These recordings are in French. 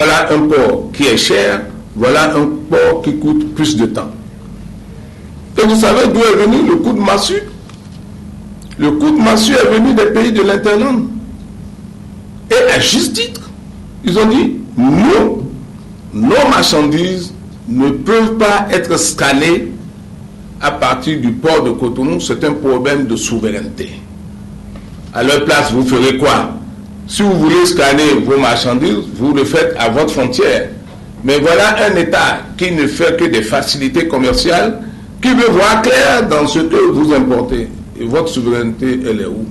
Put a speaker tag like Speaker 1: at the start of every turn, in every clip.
Speaker 1: Voilà un port qui est cher, voilà un port qui coûte plus de temps. Et vous savez d'où est venu le coup de massue? Le coup de massue est venu des pays de l'Interland. Et à juste titre, ils ont dit, nous, nos marchandises ne peuvent pas être scannées à partir du port de Cotonou. C'est un problème de souveraineté. À leur place, vous ferez quoi? Si vous voulez scanner vos marchandises, vous le faites à votre frontière. Mais voilà un État qui ne fait que des facilités commerciales, qui veut voir clair dans ce que vous importez. Et votre souveraineté, elle est où?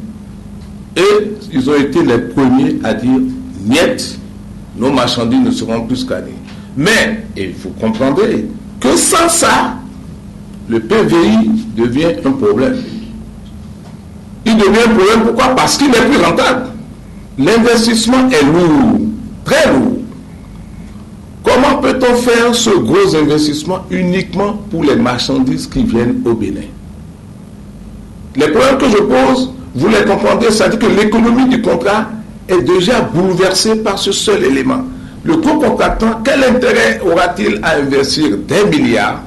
Speaker 1: Et ils ont été les premiers à dire, niet, nos marchandises ne seront plus scannées. Mais, et vous comprendrez, que sans ça, le PVI devient un problème. Il devient un problème, pourquoi? Parce qu'il n'est plus rentable. L'investissement est lourd, très lourd. Comment peut-on faire ce gros investissement uniquement pour les marchandises qui viennent au Bénin? Les problèmes que je pose, vous les comprendrez, c'est-à-dire que l'économie du contrat est déjà bouleversée par ce seul élément. Le co-contractant, quel intérêt aura-t-il à investir des milliards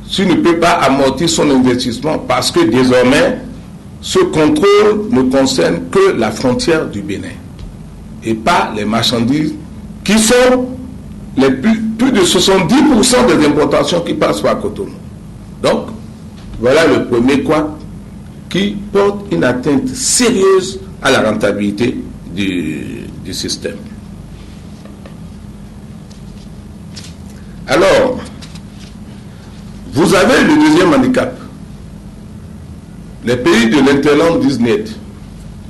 Speaker 1: s'il ne peut pas amortir son investissement parce que désormais, ce contrôle ne concerne que la frontière du Bénin et pas les marchandises qui sont les plus de 70% des importations qui passent par Cotonou. Donc, voilà le premier couac qui porte une atteinte sérieuse à la rentabilité du système. Alors, vous avez le deuxième handicap. Les pays de l'Interland disent net.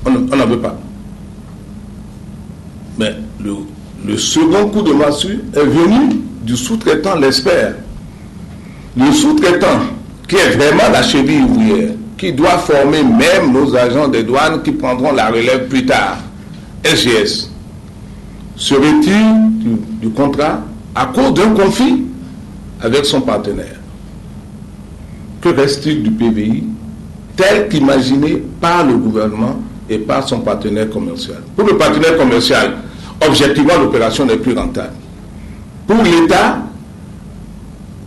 Speaker 1: On n'en veut pas. Mais le second coup de massue est venu du sous-traitant l'espère. Le sous-traitant, qui est vraiment la cheville ouvrière, qui doit former même nos agents des douanes qui prendront la relève plus tard, SGS, se retire du contrat à cause d'un conflit avec son partenaire. Que reste-t-il du PVI tel qu'imaginé par le gouvernement et par son partenaire commercial? Pour le partenaire commercial, objectivement, l'opération n'est plus rentable. Pour l'État,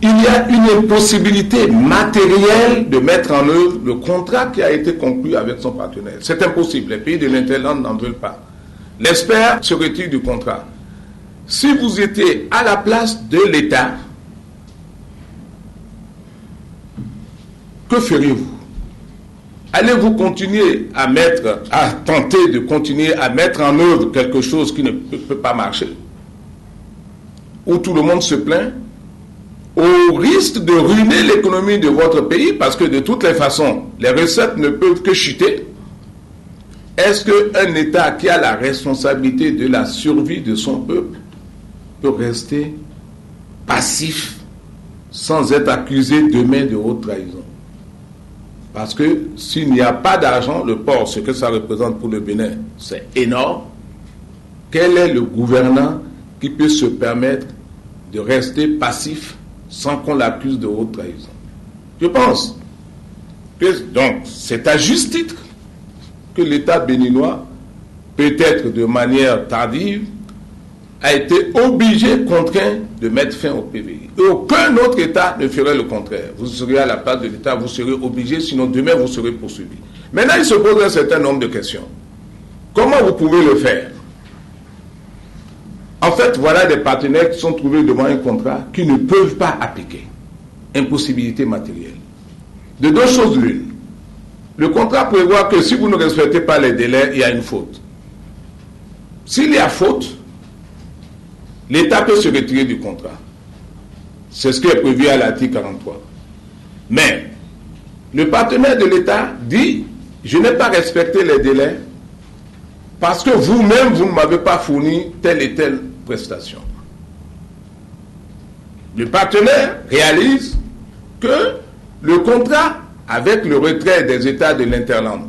Speaker 1: il y a une impossibilité matérielle de mettre en œuvre le contrat qui a été conclu avec son partenaire. C'est impossible. Les pays de l'Interland n'en veulent pas. L'espère se retire du contrat. Si vous étiez à la place de l'État, que feriez-vous? Allez-vous continuer à tenter de continuer à mettre en œuvre quelque chose qui ne peut pas marcher, où tout le monde se plaint, au risque de ruiner l'économie de votre pays, parce que de toutes les façons, les recettes ne peuvent que chuter? Est-ce qu'un État qui a la responsabilité de la survie de son peuple peut rester passif sans être accusé demain de haute trahison? Parce que s'il n'y a pas d'argent, le port, ce que ça représente pour le Bénin, c'est énorme. Quel est le gouvernant qui peut se permettre de rester passif sans qu'on l'accuse de haute trahison? Je pense que donc c'est à juste titre que l'État béninois, peut-être de manière tardive, a été obligé, contraint de mettre fin au PVI. Et aucun autre État ne ferait le contraire. Vous serez à la place de l'État, vous serez obligé, sinon demain vous serez poursuivi. Maintenant, il se pose un certain nombre de questions. Comment vous pouvez le faire? En fait, voilà des partenaires qui sont trouvés devant un contrat qui ne peuvent pas appliquer. Impossibilité matérielle. De deux choses l'une. Le contrat prévoit que si vous ne respectez pas les délais, il y a une faute. S'il y a faute, l'État peut se retirer du contrat. C'est ce qui est prévu à l'article 43. Mais le partenaire de l'État dit, je n'ai pas respecté les délais parce que vous-même, vous ne m'avez pas fourni telle et telle prestation. Le partenaire réalise que le contrat, avec le retrait des États de l'Interland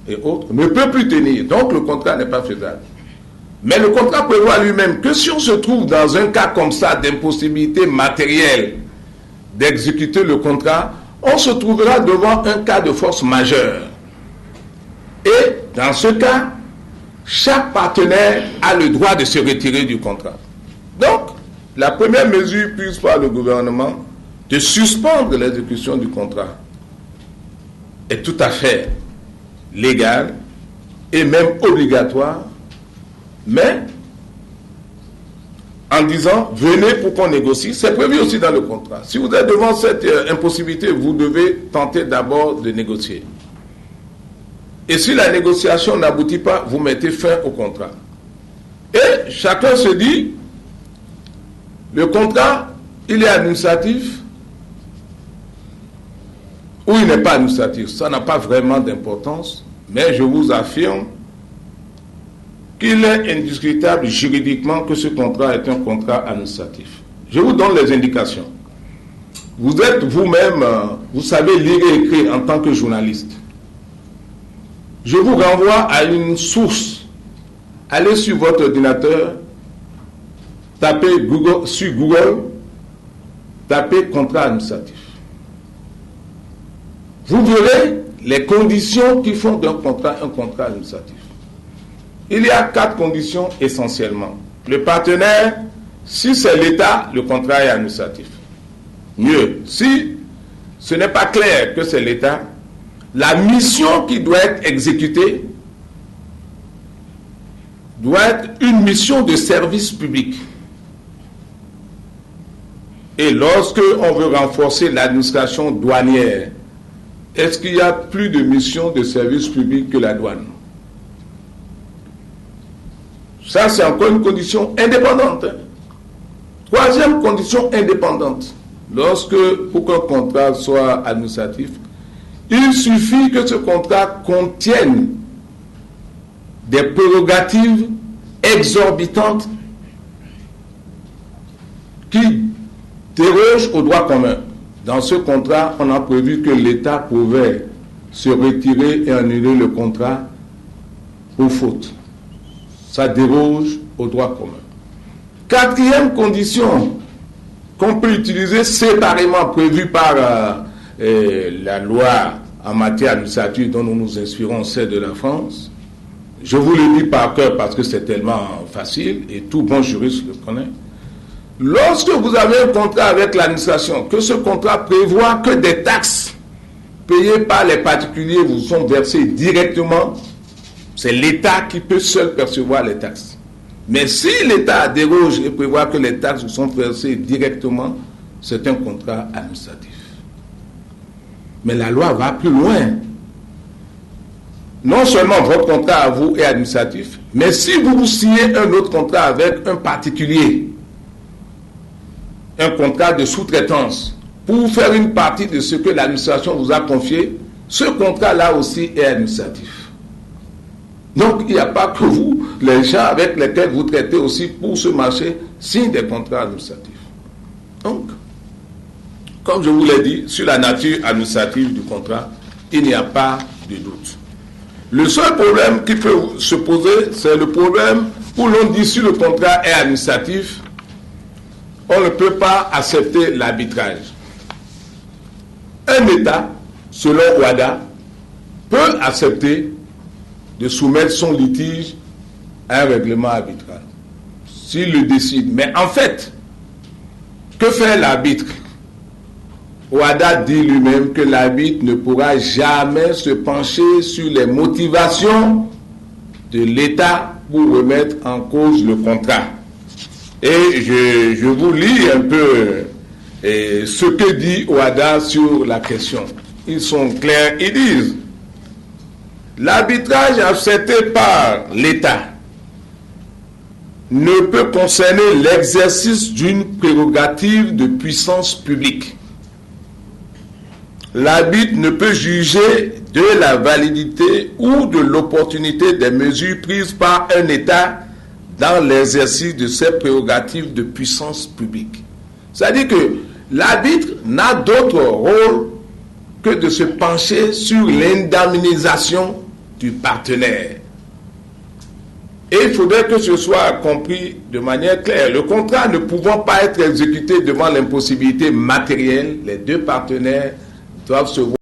Speaker 1: et autres, ne peut plus tenir. Donc le contrat n'est pas faisable. Mais le contrat prévoit lui-même que si on se trouve dans un cas comme ça d'impossibilité matérielle d'exécuter le contrat, on se trouvera devant un cas de force majeure. Et dans ce cas, chaque partenaire a le droit de se retirer du contrat. Donc, la première mesure prise par le gouvernement de suspendre l'exécution du contrat est tout à fait légale et même obligatoire, mais en disant venez pour qu'on négocie, c'est prévu aussi dans le contrat. Si vous êtes devant cette impossibilité, vous devez tenter d'abord de négocier. Et si la négociation n'aboutit pas, vous mettez fin au contrat. Et chacun se dit, le contrat, il est administratif ou il n'est pas administratif. Ça n'a pas vraiment d'importance, mais je vous affirme qu'il est indiscutable juridiquement que ce contrat est un contrat administratif. Je vous donne les indications. Vous êtes vous-même, vous savez lire et écrire en tant que journaliste. Je vous renvoie à une source. Allez sur votre ordinateur, tapez sur Google, tapez contrat administratif. Vous verrez les conditions qui font d'un contrat un contrat administratif. Il y a 4 conditions essentiellement. Le partenaire, si c'est l'État, le contrat est administratif. Mieux, si ce n'est pas clair que c'est l'État, la mission qui doit être exécutée doit être une mission de service public. Et lorsque on veut renforcer l'administration douanière, est-ce qu'il y a plus de mission de service public que la douane? Ça, c'est encore une condition indépendante. Troisième condition indépendante. Lorsque, pour qu'un contrat soit administratif, il suffit que ce contrat contienne des prérogatives exorbitantes qui dérogent au droit commun. Dans ce contrat, on a prévu que l'État pouvait se retirer et annuler le contrat pour faute. Ça déroge au droit commun. Quatrième condition qu'on peut utiliser séparément, prévue par la loi en matière administrative dont nous nous inspirons, celle de la France. Je vous le dis par cœur parce que c'est tellement facile et tout bon juriste le connaît. Lorsque vous avez un contrat avec l'administration, que ce contrat prévoit que des taxes payées par les particuliers vous sont versées directement, c'est l'État qui peut seul percevoir les taxes. Mais si l'État déroge et prévoit que les taxes vous sont versées directement, c'est un contrat administratif. Mais la loi va plus loin. Non seulement votre contrat à vous est administratif, mais si vous signez un autre contrat avec un particulier, un contrat de sous-traitance, pour faire une partie de ce que l'administration vous a confié, ce contrat-là aussi est administratif. Donc, il n'y a pas que vous, les gens avec lesquels vous traitez aussi pour ce marché, signent des contrats administratifs. Donc, comme je vous l'ai dit, sur la nature administrative du contrat, il n'y a pas de doute. Le seul problème qui peut se poser, c'est le problème où l'on dit si le contrat est administratif, on ne peut pas accepter l'arbitrage. Un État, selon OHADA, peut accepter de soumettre son litige à un règlement arbitral, s'il le décide. Mais en fait, que fait l'arbitre? OHADA dit lui-même que l'arbitre ne pourra jamais se pencher sur les motivations de l'État pour remettre en cause le contrat. Et je vous lis un peu ce que dit OHADA sur la question. Ils sont clairs, ils disent: l'arbitrage accepté par l'État ne peut concerner l'exercice d'une prérogative de puissance publique. L'arbitre ne peut juger de la validité ou de l'opportunité des mesures prises par un État dans l'exercice de ses prérogatives de puissance publique. C'est-à-dire que l'arbitre n'a d'autre rôle que de se pencher sur l'indemnisation du partenaire. Et il faudrait que ce soit compris de manière claire. Le contrat ne pouvant pas être exécuté devant l'impossibilité matérielle, les deux partenaires doivent se voir